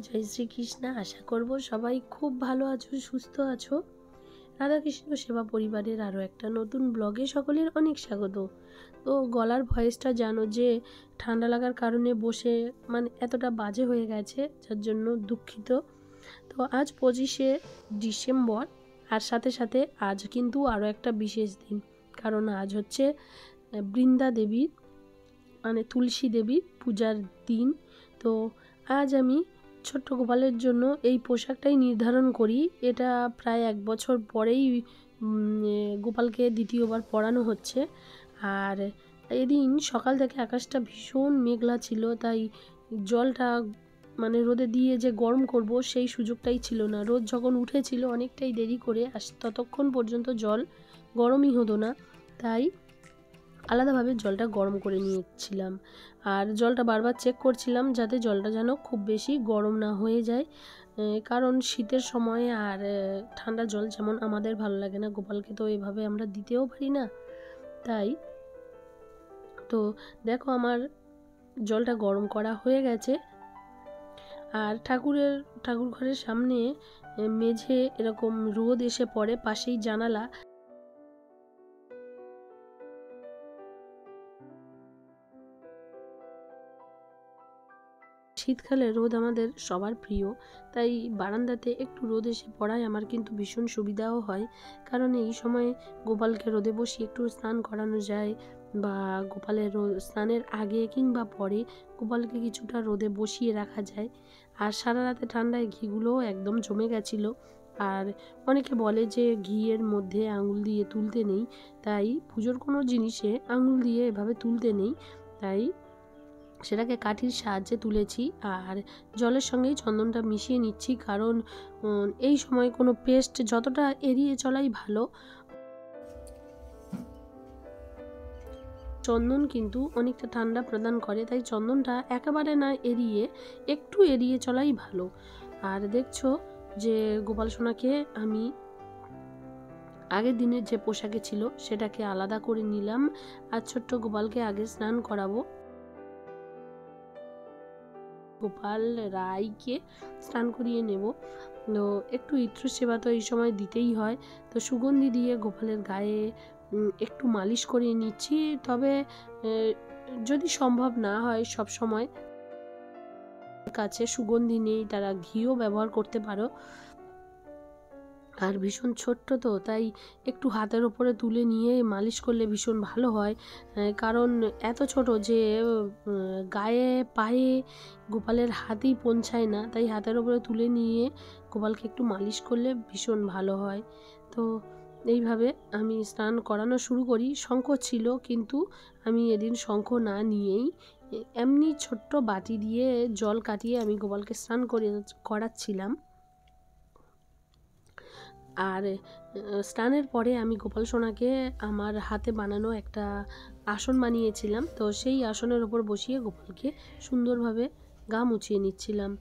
জয় শ্রীকৃষ্ণ। আশা করব সবাই খুব ভালো আছো, সুস্থ আছো। রাধাকৃষ্ণ সেবা পরিবারের আরও একটা নতুন ব্লগে সকলের অনেক স্বাগত। তো গলার ভয়েসটা জানো যে ঠান্ডা লাগার কারণে বসে এতটা বাজে হয়ে গেছে, যার জন্য দুঃখিত। তো আজ 25শে ডিসেম্বর, আর সাথে সাথে আজ কিন্তু আরও একটা বিশেষ দিন, কারণ আজ হচ্ছে বৃন্দা দেবীর তুলসী দেবীর পূজার দিন। তো আজ আমি ছোট্ট গোপালের জন্য এই পোশাকটাই নির্ধারণ করি। এটা প্রায় 1 বছর পরেই গোপালকে দ্বিতীয়বার পরানো হচ্ছে। আর এদিন সকাল থেকে আকাশটা ভীষণ মেঘলা ছিল, তাই জলটা রোদে দিয়ে যে গরম করব সেই সুযোগটাই ছিল না। রোদ যখন উঠেছিল অনেকটাই দেরি করে, আর ততক্ষণ পর্যন্ত জল গরমই হতো না, তাই আলাদাভাবে জলটা গরম করে নিয়েছিলাম। আর জলটা বারবার চেক করছিলাম যাতে জলটা যেন খুব বেশি গরম না হয়ে যায়, কারণ শীতের সময় আর ঠান্ডা জল যেমন আমাদের ভালো লাগে না, গোপালকে তো এভাবে আমরা দিতেও পারি না। তাই তো দেখো আমার জলটা গরম করা হয়ে গেছে। আর ঠাকুর ঘরের সামনে মেঝে এরকম রোদ এসে পড়ে, পাশেই জানালা। শীতকালে রোদ আমাদের সবার প্রিয়, তাই বারান্দাতে একটু রোদ এসে পড়ায় আমার কিন্তু ভীষণ সুবিধাও হয়, কারণ এই সময় গোপালকে রোদে বসিয়ে একটু স্নান করানো যায়, বা গোপালের স্নানের আগে কিংবা পরে গোপালকে কিছুটা রোদে বসিয়ে রাখা যায়। আর সারা রাতে ঠান্ডায় ঘিগুলোও একদম জমে গেছিলো। আর অনেকে বলে যে ঘিয়ের মধ্যে আঙুল দিয়ে তুলতে নেই, তাই পুজোর কোনো জিনিসে আঙুল দিয়ে এভাবে তুলতে নেই, তাই সেটাকে কাঠির সাহায্যে তুলেছি। আর জলের সঙ্গেই চন্দনটা মিশিয়ে নিচ্ছি, কারণ এই সময় কোনো পেস্ট যতটা এড়িয়ে চলাই ভালো। চন্দন কিন্তু অনেকটা ঠান্ডা প্রদান করে, তাই চন্দনটা একেবারে না এড়িয়ে একটু এড়িয়ে চলাই ভালো। আর দেখছো যে গোপাল সোনাকে আমি আগের দিনের যে পোশাকে ছিল সেটাকে আলাদা করে নিলাম, আর ছোট্ট গোপালকে আগে স্নান করাবো। গোপাল রায়কে স্নান করিয়ে নেব। তো একটু ইত্র সেবা তো এই সময় দিতেই হয়, তো সুগন্ধি দিয়ে গোপালের গায়ে একটু মালিশ করিয়ে নিচ্ছি। তবে যদি সম্ভব না হয় সব সময় কাছে সুগন্ধি নেই, তারা ঘিও ব্যবহার করতে পারো। আর ভীষণ ছোট্ট তো, তাই একটু হাতের ওপরে তুলে নিয়ে মালিশ করলে ভীষণ ভালো হয়, কারণ এত ছোট যে গায়ে পায়ে গোপালের হাতেই পৌঁছায় না, তাই হাতের ওপরে তুলে নিয়ে গোপালকে একটু মালিশ করলে ভীষণ ভালো হয়। তো এইভাবে আমি স্নান করানো শুরু করি। শঙ্খ ছিল, কিন্তু আমি এদিন শঙ্খ না নিয়েই এমনি ছোট্ট বাটি দিয়ে জল কাটিয়ে আমি গোপালকে স্নান করাচ্ছিলাম। আর স্নানের পরে আমি গোপাল সোনাকে আমার হাতে বানানো একটা আসন বানিয়েছিলাম, তো সেই আসনের ওপর বসিয়ে গোপালকে সুন্দরভাবে গা মুছিয়ে নিচ্ছিলাম।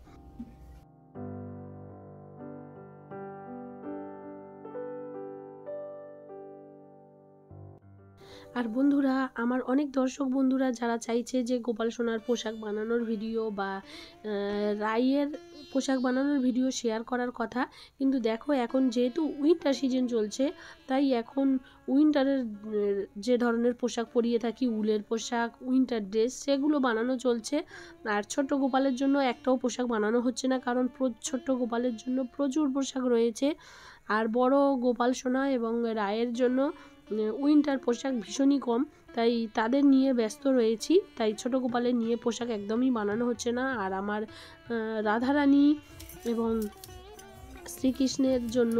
আর বন্ধুরা, আমার অনেক দর্শক বন্ধুরা যারা চাইছে যে গোপাল সোনার পোশাক বানানোর ভিডিও বা রাইয়ের পোশাক বানানোর ভিডিও শেয়ার করার কথা, কিন্তু দেখো এখন যেহেতু উইন্টার সিজন চলছে, তাই এখন উইন্টারের যে ধরনের পোশাক পরিয়ে থাকি, উলের পোশাক, উইন্টার ড্রেস, সেগুলো বানানো চলছে। আর ছোট্ট গোপালের জন্য একটাও পোশাক বানানো হচ্ছে না, কারণ ছোট্ট গোপালের জন্য প্রচুর পোশাক রয়েছে। আর বড় গোপাল সোনা এবং রায়ের জন্য উইন্টার পোশাক ভীষণই কম, তাই তাদের নিয়ে ব্যস্ত রয়েছি, তাই ছোট গোপালের নিয়ে পোশাক একদমই বানানো হচ্ছে না। আর আমার রাধারানী এবং শ্রীকৃষ্ণের জন্য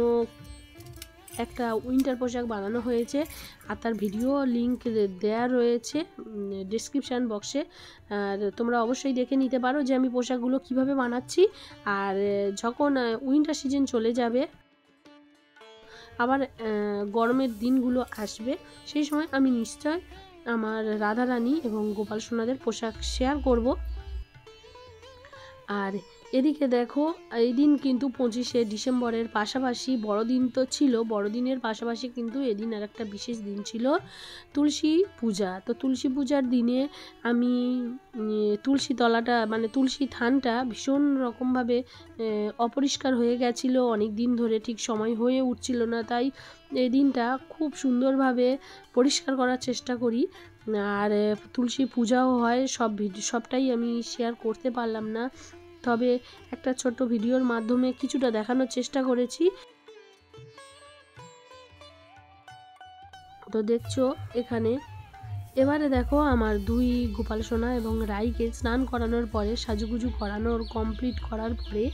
একটা উইন্টার পোশাক বানানো হয়েছে, আর তার ভিডিও লিংক দেয়া রয়েছে ডেসক্রিপশান বক্সে। আর তোমরা অবশ্যই দেখে নিতে পারো যে আমি পোশাকগুলো কিভাবে বানাচ্ছি। আর যখন উইন্টার সিজন চলে যাবে, আবার গরমের দিনগুলো আসবে, সেই সময় আমি নিশ্চয় আমার রাধারানী এবং গোপাল সোনাদের পোশাক শেয়ার করব। আর এদিকে দেখো, এই দিন কিন্তু 25শে ডিসেম্বরের পাশাপাশি বড়দিন তো ছিল, বড়দিনের পাশাপাশি কিন্তু এদিন আর একটা বিশেষ দিন ছিল, তুলসী পূজা। তো তুলসী পূজার দিনে আমি তুলসী তলাটা মানে তুলসী থানটা ভীষণ রকমভাবে অপরিষ্কার হয়ে গেছিলো অনেক দিন ধরে, ঠিক সময় হয়ে উঠছিল না, তাই এই দিনটা খুব সুন্দরভাবে পরিষ্কার করার চেষ্টা করি। আর তুলসী পূজাও হয়, সবটাই আমি শেয়ার করতে পারলাম না, তবে একটা ছোট্ট ভিডিওর মাধ্যমে কিছুটা দেখানোর চেষ্টা করেছি। তো দেখছো এখানে, এবারে দেখো আমার দুই গোপাল সোনা এবং রাইকে স্নান করানোর পরে, সাজুগুজু করানোর কমপ্লিট করার পরে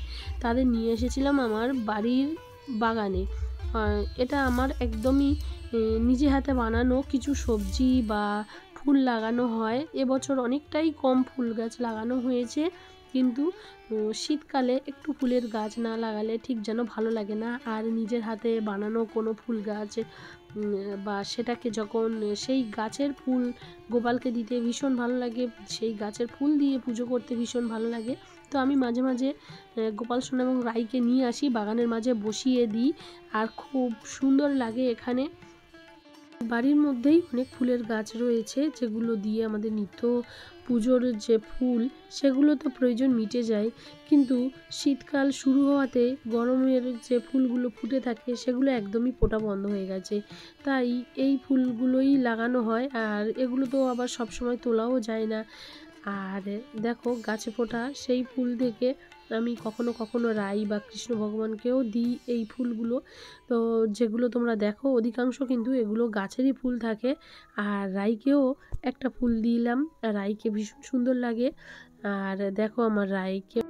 তাদের নিয়ে এসেছিলাম আমার বাড়ির বাগানে। এটা আমার একদমই নিজে হাতে বানানো কিছু সবজি বা ফুল লাগানো হয়। এবছর অনেকটাই কম ফুল গাছ লাগানো হয়েছে, কিন্তু শীতকালে একটু ফুলের গাছ না লাগালে ঠিক যেন ভালো লাগে না। আর নিজের হাতে বানানো কোনো ফুল গাছ বা সেটাকে যখন সেই গাছের ফুল গোপালকে দিতে ভীষণ ভালো লাগে, সেই গাছের ফুল দিয়ে পুজো করতে ভীষণ ভালো লাগে। তো আমি মাঝে মাঝে গোপাল সোনা এবং রাইকে নিয়ে আসি, বাগানের মাঝে বসিয়ে দিই, আর খুব সুন্দর লাগে। এখানে বাড়ির মধ্যেই অনেক ফুলের গাছ রয়েছে, যেগুলো দিয়ে আমাদের নিত্য পুজোর যে ফুল সেগুলো তো প্রয়োজন মিটে যায়, কিন্তু শীতকাল শুরু হওয়াতে গরমের যে ফুলগুলো ফুটে থাকে সেগুলো একদমই ফোটা বন্ধ হয়ে গেছে, তাই এই ফুলগুলোই লাগানো হয়। আর এগুলো তো আবার সবসময় তোলাও যায় না। আর দেখো গাছে ফোটা সেই ফুল থেকে আমি কখনো কখনো রাই বা কৃষ্ণ ভগবানকেও দিই এই ফুলগুলো। তো যেগুলো তোমরা দেখো অধিকাংশ কিন্তু এগুলো গাছেরই ফুল থাকে। আর রাইকেও একটা ফুল দিলাম, রাইকে ভীষণ সুন্দর লাগে। আর দেখো আমার রাইকে,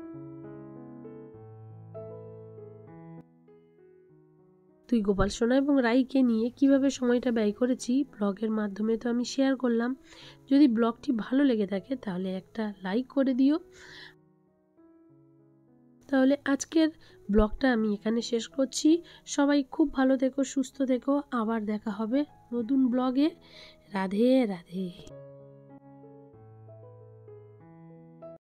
তুই গোপাল সোনা এবং রাইকে নিয়ে কিভাবে সময়টা ব্যয় করেছি ব্লগের মাধ্যমে তো আমি শেয়ার করলাম। যদি ব্লগটি ভালো লেগে থাকে তাহলে একটা লাইক করে দিও। তাহলে আজকের ব্লগটা আমি এখানে শেষ করছি। সবাই খুব ভালো থেকো, সুস্থ থেকো, আবার দেখা হবে নতুন ব্লগে। রাধে রাধে।